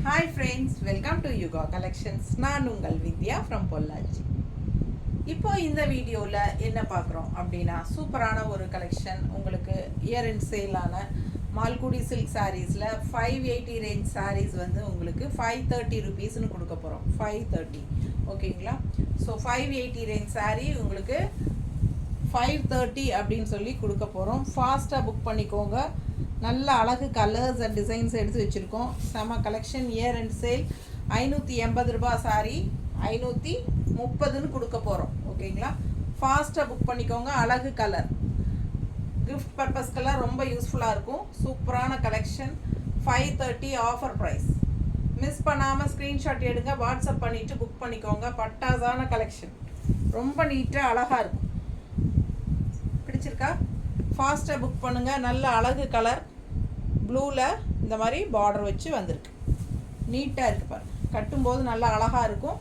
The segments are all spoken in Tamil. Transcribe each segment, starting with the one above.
Hi friends, welcome to Yuga Collections. நான் உங்கள் வித்யா from பொள்ளாச்சி. இப்போ இந்த வீடியோவில் என்ன பார்க்குறோம் அப்படின்னா சூப்பரான ஒரு கலெக்ஷன் உங்களுக்கு இயர் அண்ட் சேலான மால்குடி சில்க் சாரீஸில் 580 ரேஞ்ச் சாரீஸ் வந்து உங்களுக்கு 530 ருபீஸ்னு கொடுக்க போகிறோம். 530 ஓகேங்களா. ஸோ 580 ரேஞ்ச் சாரீ உங்களுக்கு 530 அப்படின்னு சொல்லி கொடுக்க போகிறோம். ஃபாஸ்ட்டாக புக் பண்ணிக்கோங்க. நல்ல அழகு கலர்ஸ் அண்ட் டிசைன்ஸ் எடுத்து வச்சுருக்கோம். செம கலெக்ஷன். இயர் அண்ட் சேல் 580 ரூபா சாரி 530ன்னு கொடுக்க போகிறோம். ஓகேங்களா. ஃபாஸ்ட்டாக புக் பண்ணிக்கோங்க. அழகு கலர் கிஃப்ட் பர்பஸ்க்கெல்லாம் ரொம்ப யூஸ்ஃபுல்லாக இருக்கும். சூப்பரான கலெக்ஷன். 530 offer price. மிஸ் பண்ணாமல் ஸ்க்ரீன்ஷாட் எடுங்க, வாட்ஸ்அப் பண்ணிவிட்டு புக் பண்ணிக்கோங்க. பட்டாசான கலெக்ஷன். ரொம்ப நீட்டாக அழகாக இருக்கும். பிடிச்சிருக்கா? ஃபாஸ்ட்டாக புக் பண்ணுங்கள். நல்ல அழகு கலர் ப்ளூவில் இந்த மாதிரி பார்டர் வச்சு வந்திருக்கு. நீட்டாக இருக்குது பாருங்கள். கட்டும்போது நல்லா அழகாக இருக்கும்.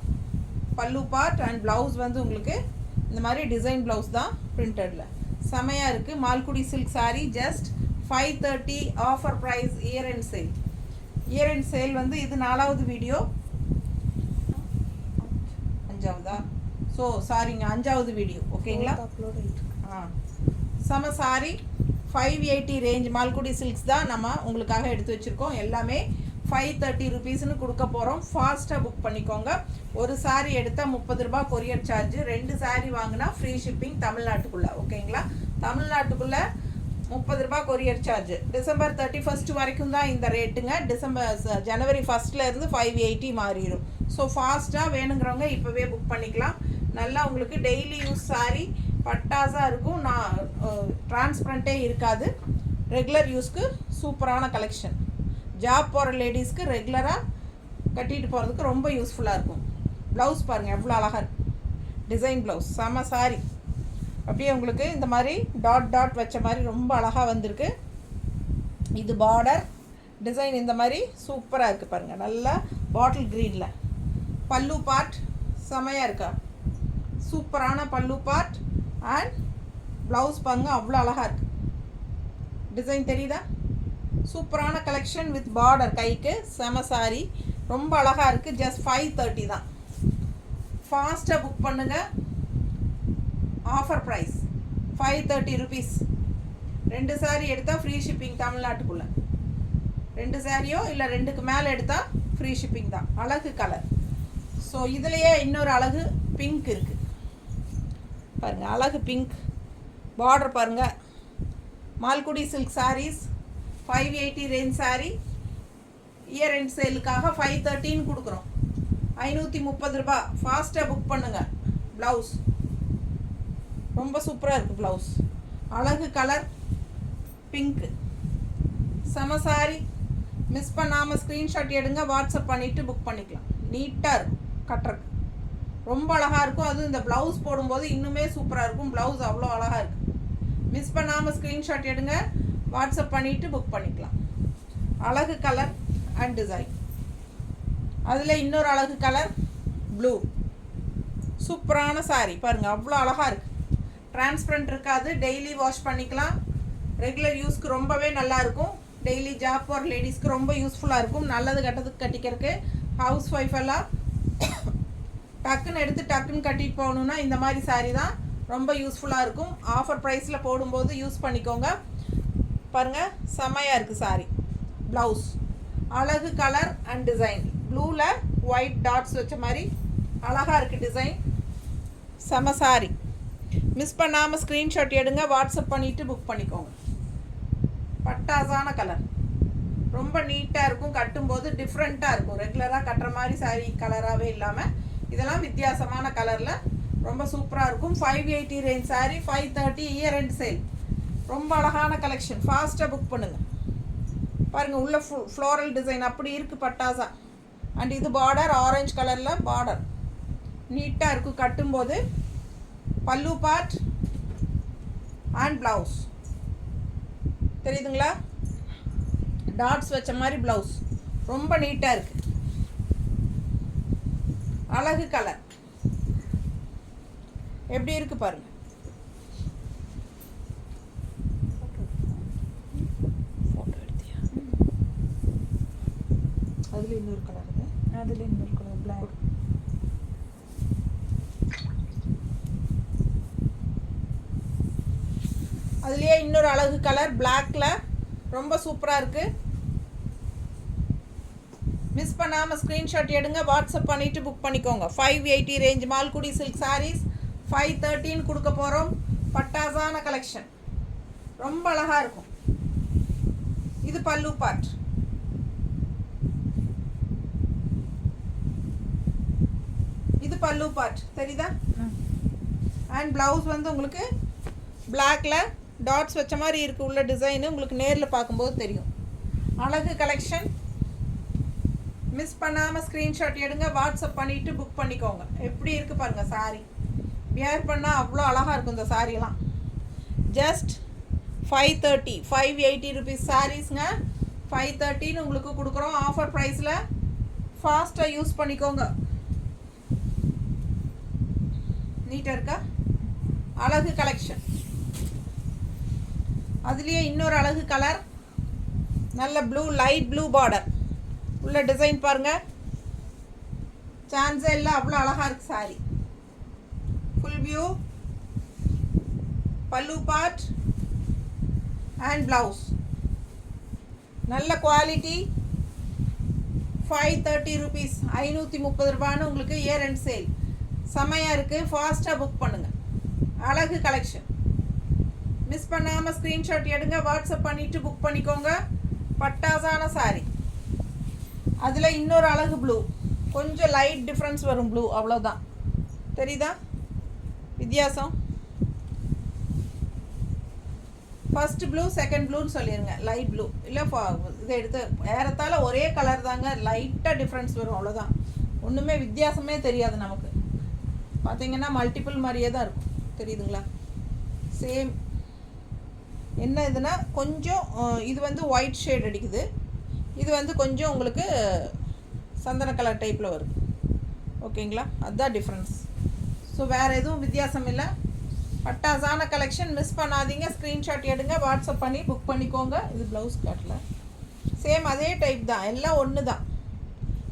பல்லு பார்ட் அண்ட் ப்ளவுஸ் வந்து உங்களுக்கு இந்த மாதிரி டிசைன் ப்ளவுஸ் தான் பிரிண்டடில். செமையாக இருக்குது. Malgudi silk sari just 530 offer price. Year end sale. Year end sale வந்து இது 4வது வீடியோ. 5வதா? ஸோ சாரிங்க, 5வது வீடியோ. ஓகேங்களா. செம சாரி 580 ரேஞ்ச் மால்குடி சில்க்ஸ் தான் நம்ம உங்களுக்காக எடுத்து வச்சுருக்கோம். எல்லாமே 530 ருபீஸ்னு கொடுக்க போகிறோம். ஃபாஸ்ட்டாக புக் பண்ணிக்கோங்க. ஒரு சாரீ எடுத்தால் 30 ரூபா கொரியர் சார்ஜ். 2 சாரீ வாங்கினா ஃப்ரீ ஷிப்பிங் தமிழ்நாட்டுக்குள்ளே. ஓகேங்களா. தமிழ்நாட்டுக்குள்ளே 30 ரூபா கொரியர் சார்ஜ். டிசம்பர் 31 வரைக்கும் தான் இந்த ரேட்டுங்க. ஜனவரி 1 580 மாறிடும். ஸோ ஃபாஸ்ட்டாக வேணுங்கிறவங்க இப்போவே புக் பண்ணிக்கலாம். நல்லா உங்களுக்கு டெய்லி யூஸ் சாரீ பட்டாசாக இருக்கும். நான் டிரான்ஸ்பரண்ட்டே இருக்காது. ரெகுலர் யூஸ்க்கு சூப்பரான கலெக்ஷன். ஜாப் போகிற லேடிஸ்க்கு ரெகுலராக கட்டிட்டு போகிறதுக்கு ரொம்ப யூஸ்ஃபுல்லாக இருக்கும். ப்ளவுஸ் பாருங்கள் எவ்வளோ அழகாக இருக்குது. டிசைன் ப்ளவுஸ் செம சாரி. அப்படியே உங்களுக்கு இந்த மாதிரி டாட் டாட் வச்ச மாதிரி ரொம்ப அழகாக வந்திருக்கு. இது பார்டர் டிசைன் இந்த மாதிரி சூப்பராக இருக்குது பாருங்கள். நல்லா பாட்டில் க்ரீனில். பல்லு பார்ட் செமையாக இருக்கா. சூப்பரான பல்லு பார்ட் அண்ட் ப்ளவுஸ் பாருங்க அவ்வளோ அழகாக இருக்குது. டிசைன் தெரியுதா? சூப்பரான கலெக்ஷன் வித் பார்டர். கைக்கு செம சாரி ரொம்ப அழகாக இருக்குது. ஜஸ்ட் 530 தான். ஃபாஸ்ட்டாக புக் பண்ணுங்கள். Offer price 530 rupees. 2 சாரீ எடுத்தால் ஃப்ரீ ஷிப்பிங் தமிழ்நாட்டுக்குள்ளே. 2 சாரியோ இல்லை 2க்கு மேலே எடுத்தால் ஃப்ரீ ஷிப்பிங் தான். அழகு கலர். ஸோ இதுலேயே இன்னொரு அழகு பிங்க் இருக்குது பாருங்கள். அழகு பிங்க் பார்டர் பாருங்கள். Malgudi silk saris 580 range sari year end சேலுக்காக 530ன்னு கொடுக்குறோம். 530 ரூபா. ஃபாஸ்ட்டாக புக் பண்ணுங்கள். ப்ளவுஸ் ரொம்ப சூப்பராக இருக்குது. ப்ளவுஸ் அழகு கலர் பிங்க்கு செம சாரீ. மிஸ் பண்ணாமல் ஸ்க்ரீன்ஷாட் எடுங்க, வாட்ஸ்அப் பண்ணிவிட்டு புக் பண்ணிக்கலாம். நீட்டாக இருக்கும். கட்டுறக்கு ரொம்ப அழகாக இருக்கும். அதுவும் இந்த ப்ளவுஸ் போடும்போது இன்னுமே சூப்பராக இருக்கும். ப்ளவுஸ் அவ்வளோ அழகாக இருக்குது. மிஸ் பண்ணாமல் ஸ்க்ரீன்ஷாட் எடுங்க, வாட்ஸ்அப் பண்ணிவிட்டு புக் பண்ணிக்கலாம். அழகு கலர் அண்ட் டிசைன். அதில் இன்னொரு அழகு கலர் ப்ளூ. சூப்பரான சாரீ பாருங்கள் அவ்வளோ அழகாக இருக்குது. டிரான்ஸ்பரண்ட் இருக்காது. டெய்லி வாஷ் பண்ணிக்கலாம். ரெகுலர் யூஸ்க்கு ரொம்பவே நல்லாயிருக்கும். டெய்லி ஜாப் போகிற லேடிஸ்க்கு ரொம்ப யூஸ்ஃபுல்லாக இருக்கும். நல்லது கட்டத்துக்கு கட்டிக்கிறதுக்கு ஹவுஸ் ஒய்ஃப் எல்லாம் டக்குன்னு எடுத்து டக்குன்னு கட்டிட்டு போகணுன்னா இந்த மாதிரி சாரீ தான் ரொம்ப யூஸ்ஃபுல்லாக இருக்கும். ஆஃபர் ப்ரைஸில் போடும்போது யூஸ் பண்ணிக்கோங்க. பாருங்கள் செமையாக இருக்குது சாரீ. ப்ளவுஸ் அழகு கலர் அண்ட் டிசைன். ப்ளூவில் ஒயிட் டாட்ஸ் வச்ச மாதிரி அழகாக இருக்குது டிசைன். செம சாரீ. மிஸ் பண்ணாமல் ஸ்க்ரீன்ஷாட் எடுங்க, வாட்ஸ்அப் பண்ணிவிட்டு புக் பண்ணிக்கோங்க. பட்டாசான கலர். ரொம்ப நீட்டாக இருக்கும். கட்டும்போது டிஃப்ரெண்ட்டாக இருக்கும். ரெகுலராக கட்டுற மாதிரி சாரீ கலராகவே இல்லாமல் இதெல்லாம் வித்தியாசமான கலரில் ரொம்ப சூப்பராக இருக்கும். 580 range sari 530 year end sale. ரொம்ப அழகான கலெக்ஷன். ஃபாஸ்ட்டாக புக் பண்ணுங்கள். பாருங்கள் உள்ள ஃப்ளோரல் டிசைன் அப்படி இருக்குது பட்டாசா. அண்ட் இது பார்டர் ஆரஞ்சு கலரில் பார்டர் நீட்டாக இருக்கும். கட்டும்போது பல்லு பார்ட் அண்ட் ப்ளவுஸ் தெரியுதுங்களா. டாட்ஸ் வச்ச மாதிரி ப்ளவுஸ் ரொம்ப நீட்டாக இருக்குது. அழகு கலர் எப்படி இருக்குது பாருங்கள். ஃபோட்டோ எடுத்தியா? அதில் இன்னொரு கலர் இது, அதில் இன்னொரு கலர் பிளாக். அதுலேயே இன்னொரு அழகு கலர் பிளாக்ல ரொம்ப சூப்பராக இருக்குது. மிஸ் பண்ணாமல் ஸ்க்ரீன்ஷாட் எடுங்க, வாட்ஸ்அப் பண்ணிவிட்டு புக் பண்ணிக்கோங்க. 580 ரேஞ்ச் மால்குடி சில்க் சாரீஸ் 513 கொடுக்க போகிறோம். பட்டாசான கலெக்ஷன், ரொம்ப அழகாக இருக்கும். இது பல்லு பார்ட். இது பல்லு பார்ட் தெரியுதா? அண்ட் ப்ளவுஸ் வந்து உங்களுக்கு பிளாக்ல டாட்ஸ் வச்ச மாதிரி இருக்குது உள்ள டிசைனு. உங்களுக்கு நேரில் பார்க்கும்போது தெரியும். அழகு கலெக்ஷன். மிஸ் பண்ணாமல் ஸ்க்ரீன்ஷாட் எடுங்க, வாட்ஸ்அப் பண்ணிவிட்டு புக் பண்ணிக்கோங்க. எப்படி இருக்குது பாருங்கள் சாரீ. வியர் பண்ணால் அவ்வளோ அழகாக இருக்கும் இந்த சாரீலாம். Just 530 580 rupees சாரீஸ்ங்க. 513 உங்களுக்கு கொடுக்குறோம் ஆஃபர் ப்ரைஸில். ஃபாஸ்ட்டாக யூஸ் பண்ணிக்கோங்க. நீட்டாக இருக்கா? அழகு கலெக்ஷன். அதுலேயே இன்னொரு அழகு கலர், நல்ல ப்ளூ, லைட் ப்ளூ பார்டர் உள்ள டிசைன் பாருங்கள். சான்ஸே இல்லை, அவ்வளோ அழகாக இருக்குது சாரி. ஃபுல் வியூ, பல்லு பார்ட் அண்ட் ப்ளவுஸ். நல்ல குவாலிட்டி. 530 ருபீஸ், 530 ரூபான்னு உங்களுக்கு இயர் அண்ட் சேல். செமையாக இருக்குது. ஃபாஸ்ட்டாக புக் பண்ணுங்கள். அழகு கலெக்ஷன். மிஸ் பண்ணாமல் ஸ்க்ரீன்ஷாட் எடுங்க, வாட்ஸ்அப் பண்ணிவிட்டு புக் பண்ணிக்கோங்க. பட்டாசான சாரி. அதில் இன்னொரு அழகு ப்ளூ, கொஞ்சம் லைட் டிஃப்ரென்ஸ் வரும் ப்ளூ, அவ்வளோதான். தெரியுதா வித்தியாசம்? ஃபர்ஸ்ட் ப்ளூ, செகண்ட் ப்ளூன்னு சொல்லிடுங்க. லைட் ப்ளூ இல்லை, இதை எடுத்து ஏறத்தால் ஒரே கலர் தாங்க, லைட்டாக டிஃப்ரென்ஸ் வரும், அவ்வளோதான். ஒன்றுமே வித்தியாசமே தெரியாது நமக்கு. பார்த்தீங்கன்னா மல்டிபிள் மாதிரியே தான் இருக்கும். தெரியுதுங்களா? சேம். என்ன இதுனா கொஞ்சம் இது வந்து ஒயிட் ஷேட் அடிக்குது, இது வந்து கொஞ்சம் உங்களுக்கு சந்தன கலர் டைப்பில் வருது. ஓகேங்களா? அதுதான் டிஃப்ரென்ஸ். ஸோ வேறு எதுவும் வித்தியாசம் இல்லை. பட்டாசான கலெக்ஷன். மிஸ் பண்ணாதீங்க. ஸ்க்ரீன்ஷாட் எடுங்க, வாட்ஸ்அப் பண்ணி புக் பண்ணிக்கோங்க. இது ப்ளவுஸ் காட்டில் சேம் அதே டைப் தான், எல்லாம் ஒன்று தான்.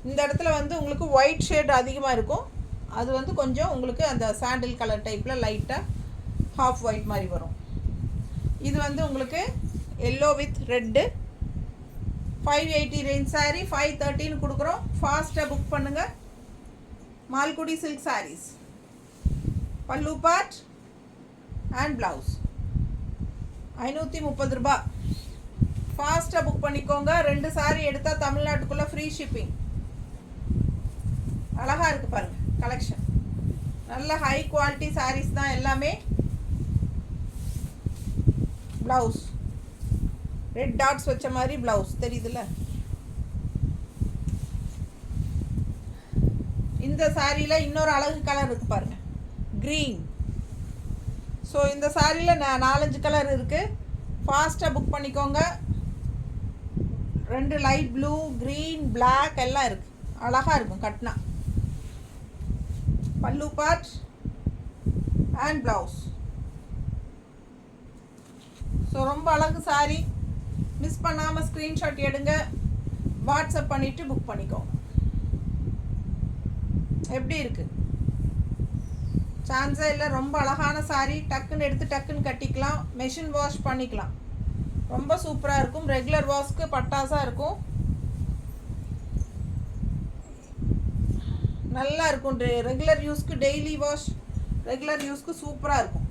இந்த இடத்துல வந்து உங்களுக்கு ஒயிட் ஷேட் அதிகமாக இருக்கும், அது வந்து கொஞ்சம் உங்களுக்கு அந்த சாண்டில் கலர் டைப்பில் லைட்டாக ஹாஃப் ஒயிட் மாதிரி வரும். இது வந்து உங்களுக்கு yellow with red. 580 range sari 513 கொடுக்குறோம். ஃபாஸ்ட்டாக புக் பண்ணுங்கள். மால்குடி சில்க் சாரீஸ். பல்லு பார்ட் அண்ட் ப்ளவுஸ் 530 ரூபா. ஃபாஸ்ட்டாக புக் பண்ணிக்கோங்க. 2 சாரீ எடுத்தால் தமிழ்நாட்டுக்குள்ளே ஃப்ரீ ஷிப்பிங். அழகாக இருக்குது பாருங்கள் கலெக்ஷன். நல்ல ஹை குவாலிட்டி சாரீஸ் தான் எல்லாமே. ப்ளவுஸ் ரெட் டாட்ஸ் வச்ச மாதிரி ப்ளவுஸ் தெரியுதுல்ல? இந்த சாரியில் இன்னொரு அழகு கலர் இருக்குது பாருங்கள், க்ரீன். ஸோ இந்த சாரியில் 4-5 கலர் இருக்குது. ஃபாஸ்ட்டாக புக் பண்ணிக்கோங்க. 2 லைட் ப்ளூ, க்ரீன், பிளாக் எல்லாம் இருக்குது. அழகாக இருக்கும் கட்னா. பல்லு பார்ட் அண்ட் ப்ளவுஸ். ஸோ ரொம்ப அழகு சாரி. மிஸ் பண்ணாமல் ஸ்க்ரீன்ஷாட் எடுங்க, வாட்ஸ்அப் பண்ணிவிட்டு புக் பண்ணிக்கோங்க. எப்படி இருக்குது? சான்ஸே இல்லை. ரொம்ப அழகான சாரி. டக்குன்னு எடுத்து டக்குன்னு கட்டிக்கலாம். மெஷின் வாஷ் பண்ணிக்கலாம். ரொம்ப சூப்பராக இருக்கும். ரெகுலர் வாஷ்க்கு பட்டாசாக இருக்கும். நல்லா இருக்கும். ரெகுலர் யூஸ்க்கு, டெய்லி வாஷ், ரெகுலர் யூஸ்க்கு சூப்பராக இருக்கும்.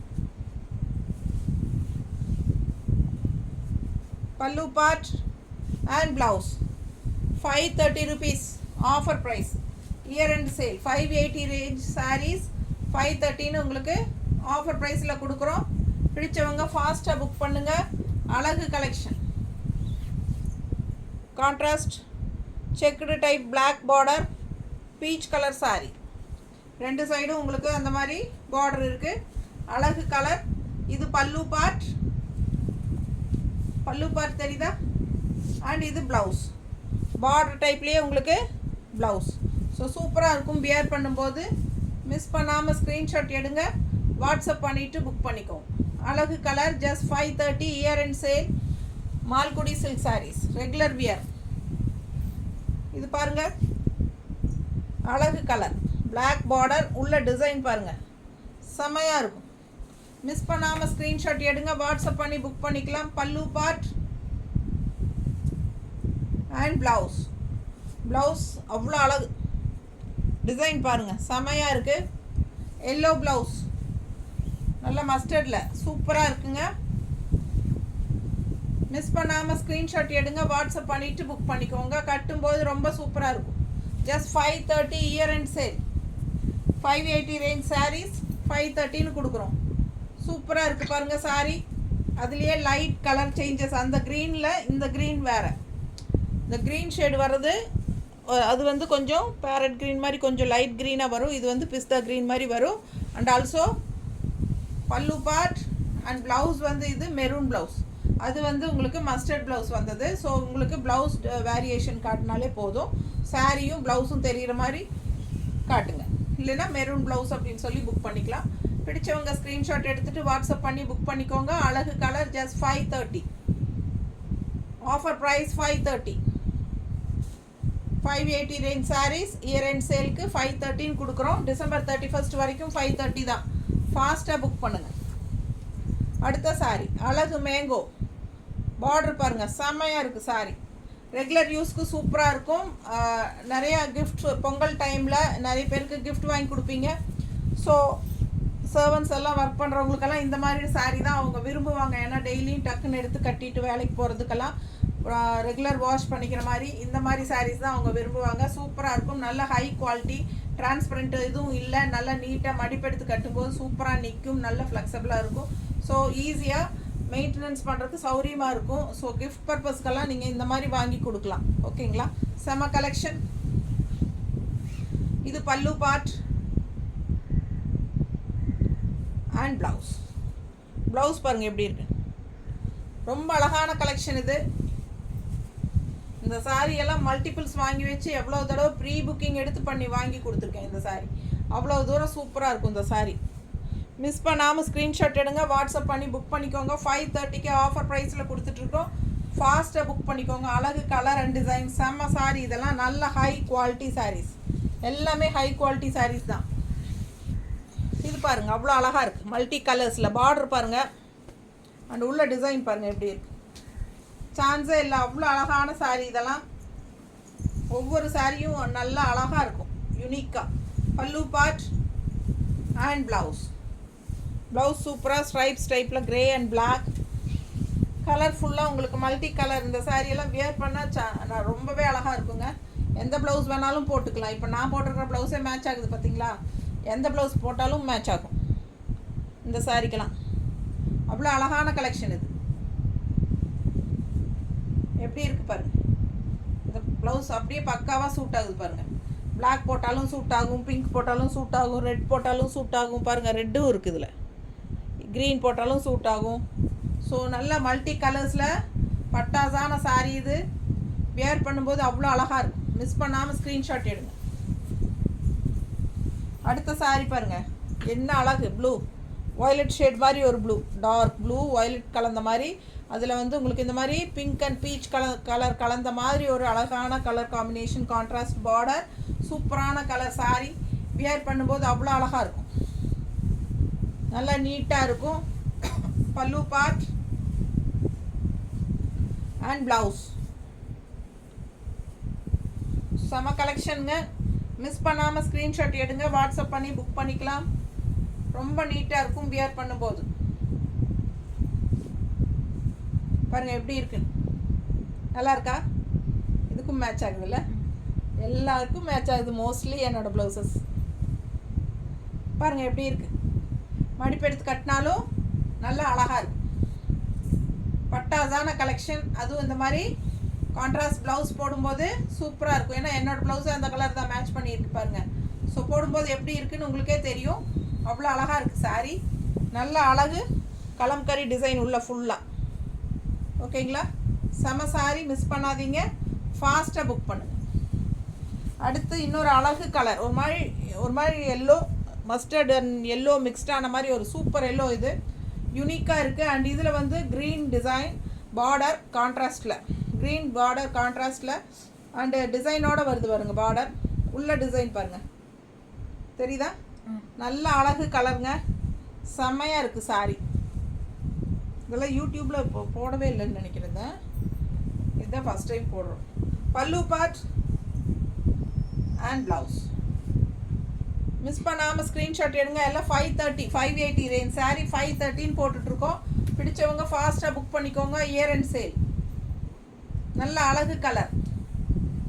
Pallu part and blouse 530 rupees offer price. Year end sale. 580 range saris 513 உங்களுக்கு ஆஃபர் ப்ரைஸில் கொடுக்குறோம். பிடிச்சவங்க ஃபாஸ்ட்டாக புக் பண்ணுங்கள். அழகு collection. Contrast checked type black border, peach colour sari. 2 சைடும் உங்களுக்கு அந்த மாதிரி பார்டர் இருக்குது. அழகு கலர். இது பல்லு பார்ட். பல்லு பார்ட் தெரியுதா? அண்ட் இது ப்ளவுஸ். பார்டர் டைப்லேயே உங்களுக்கு ப்ளவுஸ். ஸோ சூப்பராக இருக்கும் வியர் பண்ணும்போது. மிஸ் பண்ணாமல் ஸ்க்ரீன்ஷாட் எடுங்க, வாட்ஸ்அப் பண்ணிவிட்டு புக் பண்ணிக்கோங்க. அழகு colour. Just 530 year end sale. Malgudi silk saris regular wear. இது இது பாருங்கள், அழகு கலர், பிளாக் பார்டர், உள்ள டிசைன் பாருங்கள், செமையாக இருக்கும். மிஸ் பண்ணாமல் ஸ்க்ரீன்ஷாட் எடுங்க, வாட்ஸ்அப் பண்ணி புக் பண்ணிக்கலாம். பல்லு பார்ட் அண்ட் ப்ளவுஸ். ப்ளவுஸ் அவ்வளோ அழகு, டிசைன் பாருங்கள், செமையாக இருக்குது. எல்லோ ப்ளவுஸ், நல்ல மஸ்டர்டில் சூப்பராக இருக்குங்க. மிஸ் பண்ணாமல் ஸ்க்ரீன்ஷாட் எடுங்க, வாட்ஸ்அப் பண்ணிவிட்டு புக் பண்ணிக்கோங்க. கட்டும்போது ரொம்ப சூப்பராக இருக்கும். Just 530 year end sale. 580 range saris 530ன்னு கொடுக்குறோம். சூப்பராக இருக்குது பாருங்கள் சாரீ. அதுலேயே லைட் கலர் சேஞ்சஸ், அந்த க்ரீனில் இந்த க்ரீன் வேறு. இந்த க்ரீன் ஷேடு வர்றது அது வந்து கொஞ்சம் பேரட் க்ரீன் மாதிரி கொஞ்சம் லைட் க்ரீனாக வரும். இது வந்து பிஸ்தா க்ரீன் மாதிரி வரும். அண்ட் ஆல்சோ பல்லு பார்ட் அண்ட் ப்ளவுஸ் வந்து இது மெரூன் ப்ளவுஸ். அது வந்து உங்களுக்கு மஸ்டர்ட் ப்ளவுஸ் வந்தது. ஸோ உங்களுக்கு ப்ளவுஸ் வேரியேஷன் காட்டினாலே போதும். சாரியும் ப்ளவுஸும் தெரிகிற மாதிரி காட்டுங்க, இல்லைன்னா மெரூன் ப்ளவுஸ் அப்படின்னு சொல்லி புக் பண்ணிக்கலாம். பிடிச்சவங்க ஸ்க்ரீன்ஷாட் எடுத்துகிட்டு வாட்ஸ்அப் பண்ணி புக் பண்ணிக்கோங்க. அழகு colour, just 530. Offer price 530. 580 range saris year end சேலுக்கு 530ன்னு கொடுக்குறோம். டிசம்பர் 31 வரைக்கும் 530 தான். ஃபாஸ்ட்டாக புக் பண்ணுங்கள். அடுத்த சாரீ அழகு மேங்கோ, பார்டர் பாருங்கள், செம்மையாக இருக்குது சாரீ. ரெகுலர் யூஸ்க்கு சூப்பராக இருக்கும். நிறையா கிஃப்ட் பொங்கல் டைமில் நிறைய பேருக்கு கிஃப்ட் வாங்கி கொடுப்பீங்க. ஸோ சர்வன்ஸ் எல்லாம் ஒர்க் பண்ணுறவங்களுக்கெல்லாம் இந்த மாதிரி சாரீ தான் அவங்க விரும்புவாங்க. ஏன்னா டெய்லியும் டக்குன்னு எடுத்து கட்டிட்டு வேலைக்கு போகிறதுக்கெல்லாம் ரெகுலர் வாஷ் பண்ணிக்கிற மாதிரி இந்த மாதிரி சாரீஸ் தான் அவங்க விரும்புவாங்க. சூப்பராக இருக்கும். நல்ல ஹை குவாலிட்டி, டிரான்ஸ்பரண்ட் எதுவும் இல்லை. நல்லா நீட்டாக மடிப்பெடுத்து கட்டும்போது சூப்பராக நிற்கும். நல்ல ஃப்ளெக்சிபிளாக இருக்கும். ஸோ ஈஸியாக மெயின்டெனன்ஸ் பண்ணுறதுக்கு சௌரியமாக இருக்கும். ஸோ கிஃப்ட் பர்பஸ்க்கெல்லாம் நீங்கள் இந்த மாதிரி வாங்கி கொடுக்கலாம். ஓகேங்களா? செம கலெக்ஷன். இது பல்லு பார்ட் அண்ட் ப்ளவுஸ். ப்ளவுஸ் பாருங்கள் எப்படி இருக்கு, ரொம்ப அழகான கலெக்ஷன் இது. இந்த சாரீ எல்லாம் மல்டிபிள்ஸ் வாங்கி வச்சு எவ்வளோ தடவை ப்ரீ புக்கிங் எடுத்து பண்ணி வாங்கி கொடுத்துருக்கேன். இந்த சாரீ அவ்வளோ தூரம் சூப்பராக இருக்கும். இந்த சாரீ மிஸ் பண்ணாமல் ஸ்க்ரீன்ஷாட் எடுங்க, வாட்ஸ்அப் பண்ணி புக் பண்ணிக்கோங்க. 530க்கு ஆஃபர் ப்ரைஸில் கொடுத்துட்ருக்கோம். ஃபாஸ்ட்டாக புக் பண்ணிக்கோங்க. அழகு கலர் அண்ட் டிசைன், செம்ம சாரீ. இதெல்லாம் நல்ல ஹை குவாலிட்டி சாரீஸ், எல்லாமே ஹை குவாலிட்டி சாரீஸ் தான். இது பாருங்கள், அவ்வளோ அழகாக இருக்குது. மல்டி கலர்ஸில் பார்டர் பாருங்கள், அண்ட் உள்ள டிசைன் பாருங்கள் எப்படி இருக்குது. சான்ஸே இல்லை, அவ்வளோ அழகான சாரீ. இதெல்லாம் ஒவ்வொரு சாரியும் நல்லா அழகாக இருக்கும், யூனிக்காக. பல்லு பார்ட் அண்ட் ப்ளவுஸ். ப்ளவுஸ் சூப்பராக ஸ்ட்ரைப்ஸ் டைப்பில் கிரே அண்ட் பிளாக் கலர்ஃபுல்லாக உங்களுக்கு மல்டி கலர். இந்த சாரியெல்லாம் வியர் பண்ணால் ரொம்பவே அழகாக இருக்குங்க. எந்த ப்ளவுஸ் வேணாலும் போட்டுக்கலாம். இப்போ நான் போட்டிருக்கிற ப்ளவுஸே மேட்ச் ஆகுது பார்த்தீங்களா? எந்த ப்ளவுஸ் போட்டாலும் மேட்ச் ஆகும் இந்த சாரிக்கெல்லாம். அவ்வளோ அழகான கலெக்ஷன் இது. எப்படி இருக்குது பாருங்கள். இந்த ப்ளவுஸ் அப்படியே பக்காவாக சூட் ஆகுது பாருங்கள். பிளாக் போட்டாலும் சூட் ஆகும், பிங்க் போட்டாலும் சூட் ஆகும், ரெட் போட்டாலும் சூட் ஆகும். பாருங்கள், ரெட்டும் இருக்குது இதில். க்ரீன் போட்டாலும் சூட் ஆகும். ஸோ நல்ல மல்டி கலர்ஸில் பட்டாசான சாரீ இது. வியர் பண்ணும்போது அவ்வளோ அழகாக இருக்கும். மிஸ் பண்ணாமல் ஸ்க்ரீன்ஷாட் எடுங்க. அடுத்த சாரீ பாருங்கள், என்ன அழகு. ப்ளூ வயலட் ஷேட் மாதிரி ஒரு ப்ளூ, டார்க் ப்ளூ வயலட் கலந்த மாதிரி. அதில் வந்து உங்களுக்கு இந்த மாதிரி பிங்க் அண்ட் பீச் கலர் கலந்த மாதிரி ஒரு அழகான கலர் காம்பினேஷன், கான்ட்ராஸ்ட் பார்டர், சூப்பரான கலர் சாரீ. வியர் பண்ணும்போது அவ்வளோ அழகாக இருக்கும், நல்லா நீட்டாக இருக்கும். பல்லு பார்ட் அண்ட் ப்ளவுஸ், செம கலெக்ஷனுங்க. மிஸ் பண்ணாமல் ஸ்க்ரீன்ஷாட் எடுங்க, வாட்ஸ்அப் பண்ணி புக் பண்ணிக்கலாம். ரொம்ப நீட்டாக இருக்கும் வியர் பண்ணும்போது. பாருங்கள் எப்படி இருக்குன்னு, நல்லா இருக்கா? இதுக்கும் மேட்ச் ஆகுதுல்ல? எல்லாருக்கும் மேட்ச் ஆகுது மோஸ்ட்லி என்னோடய ப்ளவுசஸ். பாருங்கள் எப்படி இருக்குது. மடிப்பு எடுத்து கட்டினாலும் நல்லா அழகாக இருக்கும். பட்டாசான கலெக்ஷன். அதுவும் இந்த மாதிரி கான்ட்ராஸ்ட் ப்ளவுஸ் போடும்போது சூப்பராக இருக்கும். ஏன்னா என்னோடய ப்ளவுஸு அந்த கலர் தான் மேட்ச் பண்ணியிருக்கு பாருங்கள். ஸோ போடும்போது எப்படி இருக்குன்னு உங்களுக்கே தெரியும். அவ்வளோ அழகாக இருக்குது சாரீ. நல்ல அழகு கலம்கரி டிசைன் உள்ள ஃபுல்லாக. ஓகேங்களா? செம சாரீ, மிஸ் பண்ணாதீங்க. ஃபாஸ்ட்டாக புக் பண்ணுங்கள். அடுத்து இன்னொரு அழகு கலர், ஒரு மாதிரி எல்லோ, மஸ்டர்ட் அண்ட் எல்லோ மிக்ஸ்டான மாதிரி ஒரு சூப்பர் எல்லோ. இது யூனிக்காக இருக்குது. அண்ட் இதில் வந்து க்ரீன் டிசைன் பார்டர் கான்ட்ராஸ்டில், க்ரீன் பார்டர் கான்ட்ராஸ்டில் அண்டு டிசைனோட வருது பாருங்க பார்டர். உள்ள டிசைன் பாருங்க, தெரியுதா? நல்ல அழகு கலருங்க, செம்மையாக இருக்குது சாரி. இதெல்லாம் யூடியூப்பில் போடவே இல்லைன்னு நினைக்கிறேன், இதுதான் ஃபஸ்ட் டைம் போடுறோம். பல்லு பார்ட் அண்ட் ப்ளவுஸ். மிஸ் பண்ணாமல் ஸ்க்ரீன்ஷாட் எடுங்க. எல்லாம் 530 580 ரேஞ்ச் சாரீ 530 போட்டுட்ருக்கோம். பிடிச்சவங்க ஃபாஸ்ட்டாக புக் பண்ணிக்கோங்க. Year end sale. நல்ல அழகு கலர்,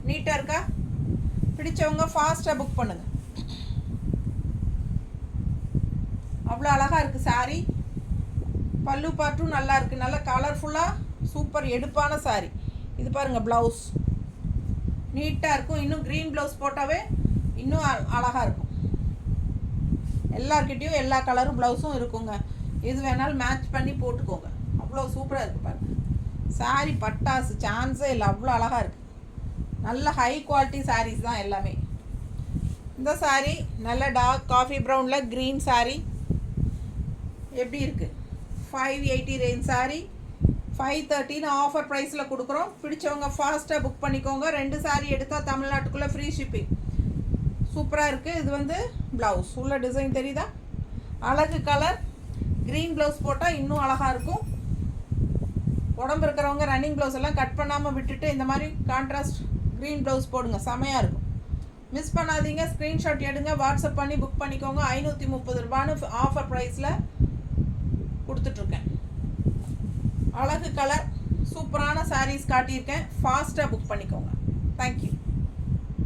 நீட்டாக இருக்கா? பிடிச்சவங்க ஃபாஸ்ட்டாக புக் பண்ணுங்கள். அவ்வளோ அழகாக இருக்குது சாரீ. பல்லு பார்ட்டும் நல்லா இருக்குது, நல்லா கலர்ஃபுல்லாக சூப்பர் எடுப்பான சாரீ. இது பாருங்கள் ப்ளவுஸ் நீட்டாக இருக்கும். இன்னும் க்ரீன் ப்ளவுஸ் போட்டாவே இன்னும் அழகாக இருக்கும். எல்லார்கிட்டையும் எல்லா கலரும் ப்ளவுஸும் இருக்குங்க. எது வேணாலும் மேட்ச் பண்ணி போட்டுக்கோங்க. அவ்வளோ சூப்பராக இருக்குது பாருங்கள் சாரீ. பட்டாசு சான்ஸே இல்லை, அவ்வளோ அழகாக இருக்குது. நல்ல ஹை குவாலிட்டி சாரீஸ் தான் எல்லாமே. இந்த சாரீ நல்ல டார்க் காஃபி ப்ரௌனில் க்ரீன் சாரீ எப்படி இருக்குது? 580 ரேஞ்ச் சாரீ 530 ஆஃபர் ப்ரைஸில் கொடுக்குறோம். பிடிச்சவங்க ஃபாஸ்ட்டாக புக் பண்ணிக்கோங்க. 2 சாரீ எடுத்தால் தமிழ்நாட்டுக்குள்ளே ஃப்ரீ ஷிப்பிங். சூப்பராக இருக்குது. இது வந்து ப்ளவுஸ் உள்ள டிசைன் தெரியுதா? அழகு கலர். க்ரீன் ப்ளவுஸ் போட்டால் இன்னும் அழகாக இருக்கும். உடம்பு இருக்கிறவங்க ரன்னிங் ப்ளவுஸ் எல்லாம் கட் பண்ணாமல் விட்டுட்டு இந்த மாதிரி கான்ட்ராஸ்ட் க்ரீன் ப்ளவுஸ் போடுங்க, செமையாக இருக்கும். மிஸ் பண்ணாதீங்க. ஸ்க்ரீன்ஷாட் எடுங்க, வாட்ஸ்அப் பண்ணி புக் பண்ணிக்கோங்க. 530 ரூபான்னு ஆஃபர் ப்ரைஸில் கொடுத்துட்ருக்கேன். அழகு கலர் சூப்பரான சாரீஸ் காட்டியிருக்கேன். ஃபாஸ்ட்டாக புக் பண்ணிக்கோங்க. தேங்க்யூ.